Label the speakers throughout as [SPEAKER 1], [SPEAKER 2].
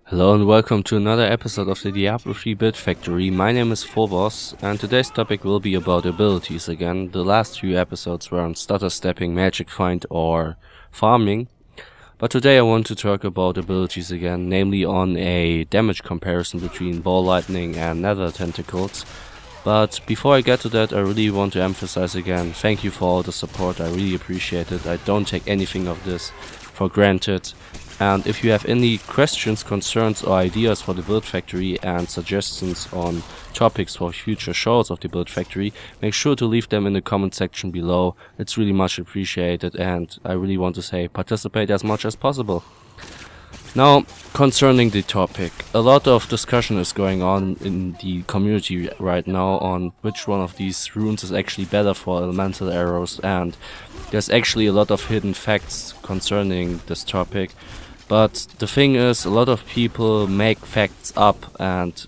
[SPEAKER 1] Hello and welcome to another episode of the Diablo 3 Build Factory. My name is Phobos and today's topic will be about abilities again. The last few episodes were on stutter stepping, magic find or farming. But today I want to talk about abilities again, namely on a damage comparison between Ball Lightning and Nether Tentacles. But before I get to that, I really want to emphasize again, thank you for all the support, I really appreciate it. I don't take anything of this for granted. And if you have any questions, concerns or ideas for the Build Factory and suggestions on topics for future shows of the Build Factory, make sure to leave them in the comment section below. It's really much appreciated and I really want to say participate as much as possible. Now, concerning the topic, a lot of discussion is going on in the community right now on which one of these runes is actually better for elemental arrows, and there's actually a lot of hidden facts concerning this topic. But the thing is, a lot of people make facts up, and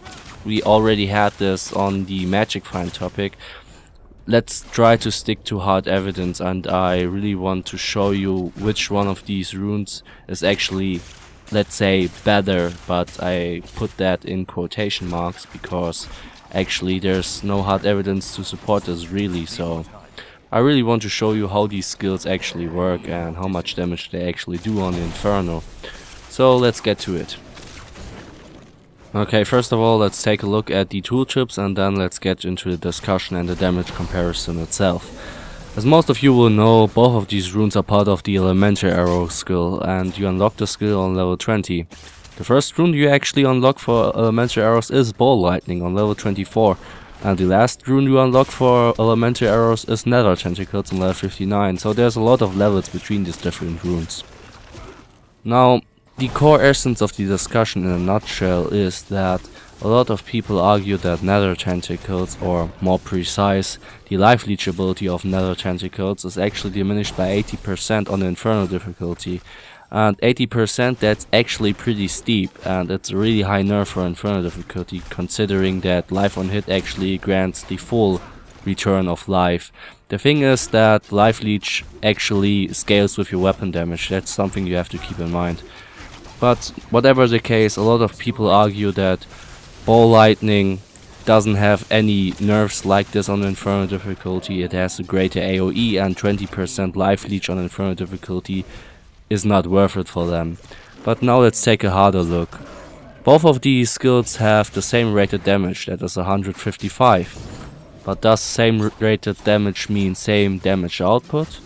[SPEAKER 1] we already had this on the magic find topic. Let's try to stick to hard evidence, and I really want to show you which one of these runes is actually, let's say, better, but I put that in quotation marks because actually there's no hard evidence to support this really. So I really want to show you how these skills actually work and how much damage they actually do on the Inferno. So let's get to it. Okay, first of all let's take a look at the tooltips and then let's get into the discussion and the damage comparison itself. As most of you will know, both of these runes are part of the elemental arrow skill and you unlock the skill on level 20. The first rune you actually unlock for elemental arrows is Ball Lightning on level 24. And the last rune you unlock for elemental arrows is Nether Tentacles on level 59, so there's a lot of levels between these different runes. Now, the core essence of the discussion in a nutshell is that a lot of people argue that Nether Tentacles, or more precise, the life leech ability of Nether Tentacles is actually diminished by 80% on the Inferno difficulty. And 80%, that's actually pretty steep, and it's a really high nerf for Inferno difficulty, considering that life on hit actually grants the full return of life. The thing is that life leech actually scales with your weapon damage, that's something you have to keep in mind. But whatever the case, a lot of people argue that Ball Lightning doesn't have any nerfs like this on Inferno difficulty. It has a greater AoE and 20% life leech on Inferno difficulty is not worth it for them. But now let's take a harder look. Both of these skills have the same rated damage, that is 155. But does same rated damage mean same damage output?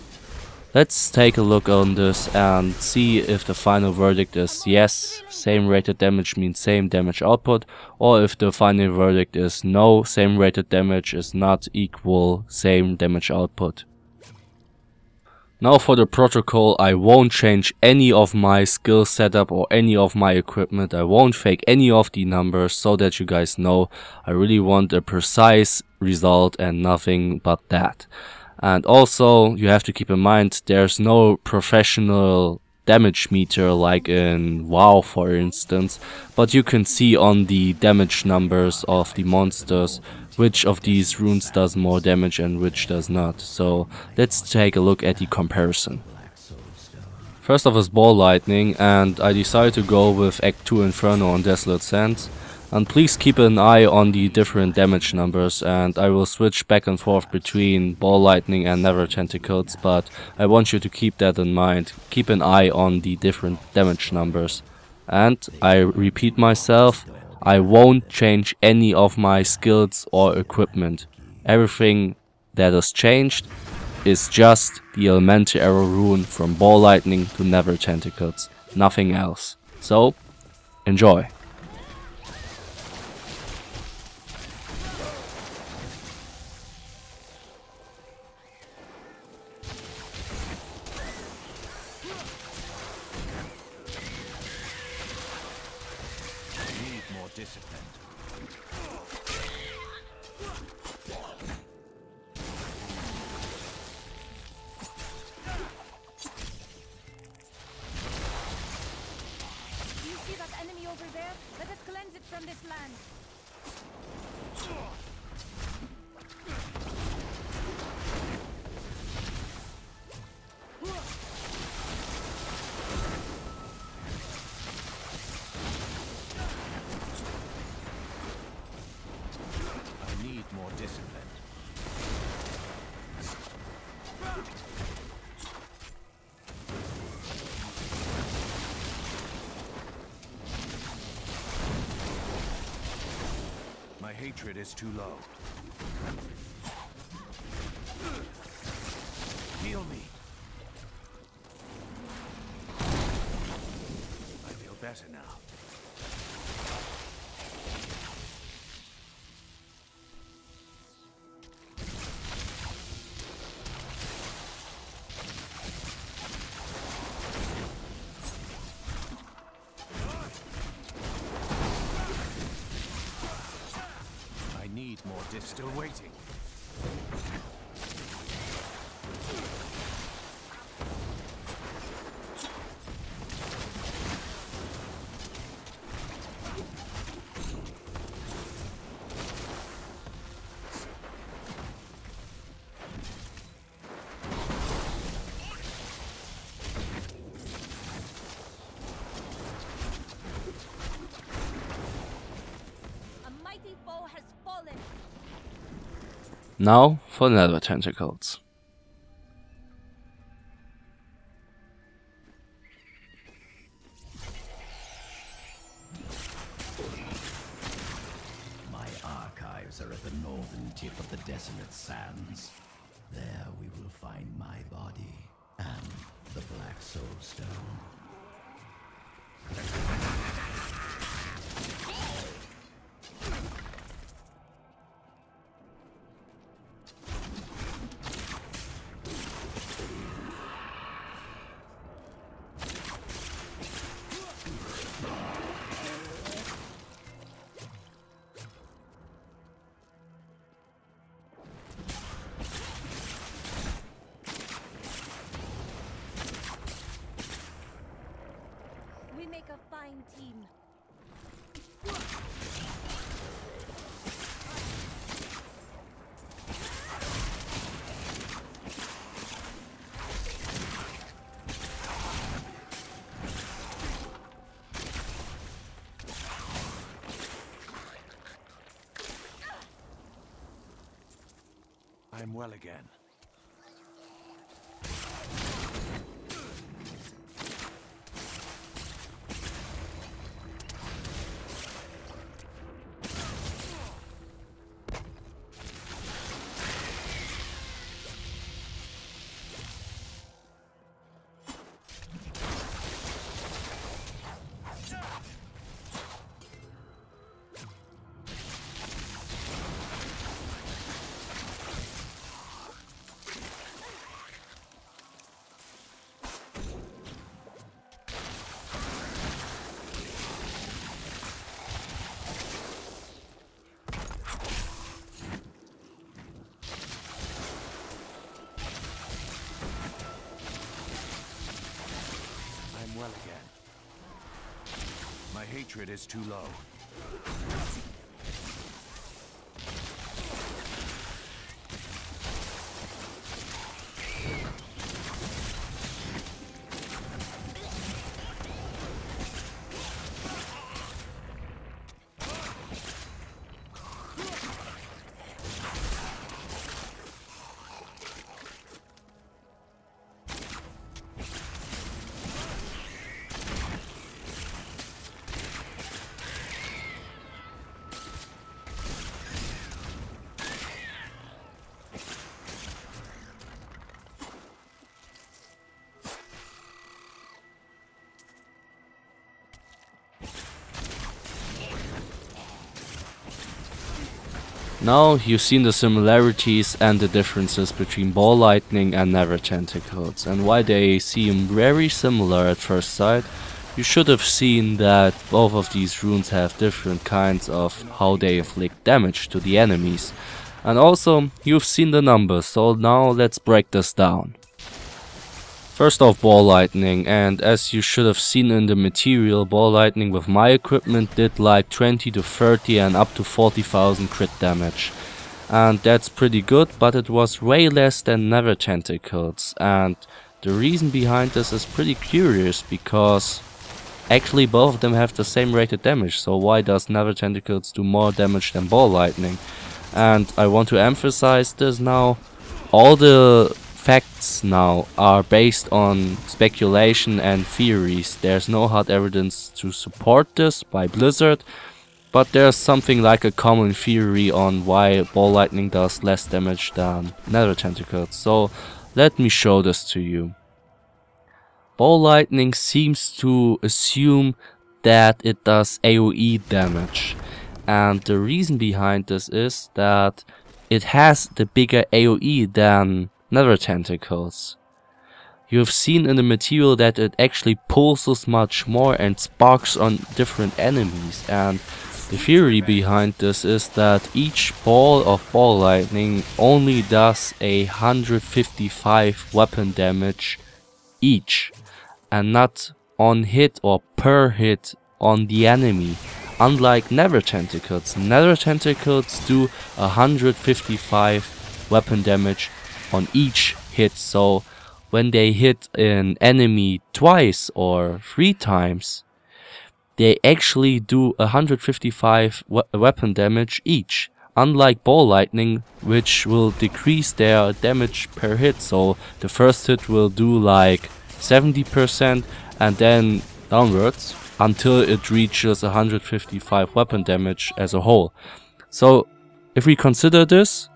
[SPEAKER 1] Let's take a look on this and see if the final verdict is yes, same rated damage means same damage output, or if the final verdict is no, same rated damage is not equal same damage output. Now for the protocol, I won't change any of my skill setup or any of my equipment. I won't fake any of the numbers so that you guys know I really want a precise result and nothing but that. And also you have to keep in mind there's no professional damage meter like in WoW for instance, but you can see on the damage numbers of the monsters which of these runes does more damage and which does not. So let's take a look at the comparison. First off is Ball Lightning, and I decided to go with Act 2 Inferno on Desolate Sands. And please keep an eye on the different damage numbers, and I will switch back and forth between Ball Lightning and Nether Tentacles, but I want you to keep that in mind. Keep an eye on the different damage numbers. And I repeat myself, I won't change any of my skills or equipment. Everything that is changed is just the elemental arrow rune from Ball Lightning to Nether Tentacles. Nothing else. So, enjoy.
[SPEAKER 2] Discipline.
[SPEAKER 3] Do you see that enemy over there? Let us cleanse it from this land.
[SPEAKER 2] My hatred is too low. Heal me. I feel better now. I need more discs. Still waiting.
[SPEAKER 3] A mighty foe has fallen.
[SPEAKER 1] Now for Nether Tentacles.
[SPEAKER 4] My archives are at the northern tip of the desolate sands. There we will find my body and the Black Soul Stone.
[SPEAKER 3] We make a fine team.
[SPEAKER 2] I'm well again. I'm well again. My hatred is too low.
[SPEAKER 1] Now you've seen the similarities and the differences between Ball Lightning and Nether Tentacles, and why they seem very similar at first sight. You should have seen that both of these runes have different kinds of how they inflict damage to the enemies. And also, you've seen the numbers, so now let's break this down. First off, Ball Lightning, and as you should have seen in the material, Ball Lightning with my equipment did like 20 to 30 and up to 40,000 crit damage. And that's pretty good, but it was way less than Nether Tentacles, and the reason behind this is pretty curious, because actually both of them have the same rated damage, so why does Nether Tentacles do more damage than Ball Lightning? And I want to emphasize this now, all the facts now are based on speculation and theories. There's no hard evidence to support this by Blizzard, but there's something like a common theory on why Ball Lightning does less damage than Nether Tentacles. So let me show this to you. Ball Lightning seems to assume that it does AoE damage, and the reason behind this is that it has the bigger AoE than Nether Tentacles. You've seen in the material that it actually pulses much more and sparks on different enemies, and the theory behind this is that each ball of Ball Lightning only does 155 weapon damage each, and not on hit or per hit on the enemy. Unlike Nether Tentacles do 155 weapon damage on each hit, so when they hit an enemy twice or 3 times, they actually do 155 weapon damage each. Unlike Ball Lightning, which will decrease their damage per hit, so the first hit will do like 70% and then downwards until it reaches 155 weapon damage as a whole. So if we consider this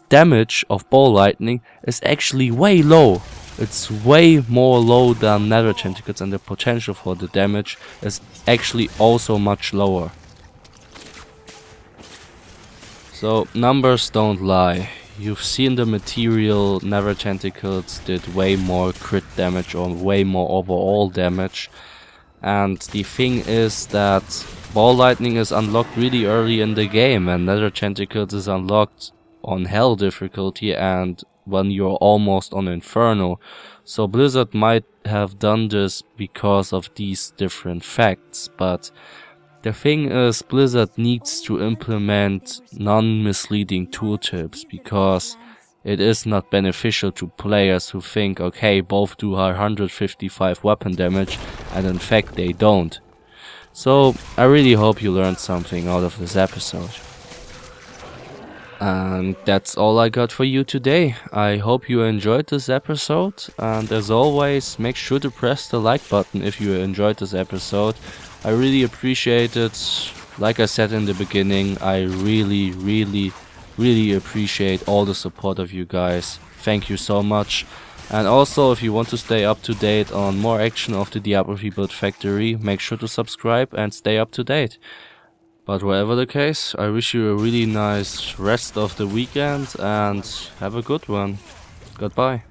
[SPEAKER 1] damage of Ball Lightning is actually way low. It's way more low than Nether Tentacles, and the potential for the damage is actually also much lower. So numbers don't lie. You've seen the material, Nether Tentacles did way more crit damage or way more overall damage. And the thing is that Ball Lightning is unlocked really early in the game, and Nether Tentacles is unlocked on Hell difficulty and when you're almost on Inferno. So Blizzard might have done this because of these different facts, but the thing is, Blizzard needs to implement non-misleading tooltips, because it is not beneficial to players who think, okay, both do 155 weapon damage, and in fact they don't. So I really hope you learned something out of this episode. And that's all I got for you today. I hope you enjoyed this episode, and as always, make sure to press the like button if you enjoyed this episode. I really appreciate it. Like I said in the beginning, I really appreciate all the support of you guys. Thank you so much. And also, if you want to stay up to date on more action of the Diablo Build Factory, make sure to subscribe and stay up to date. But whatever the case, I wish you a really nice rest of the weekend and have a good one. Goodbye.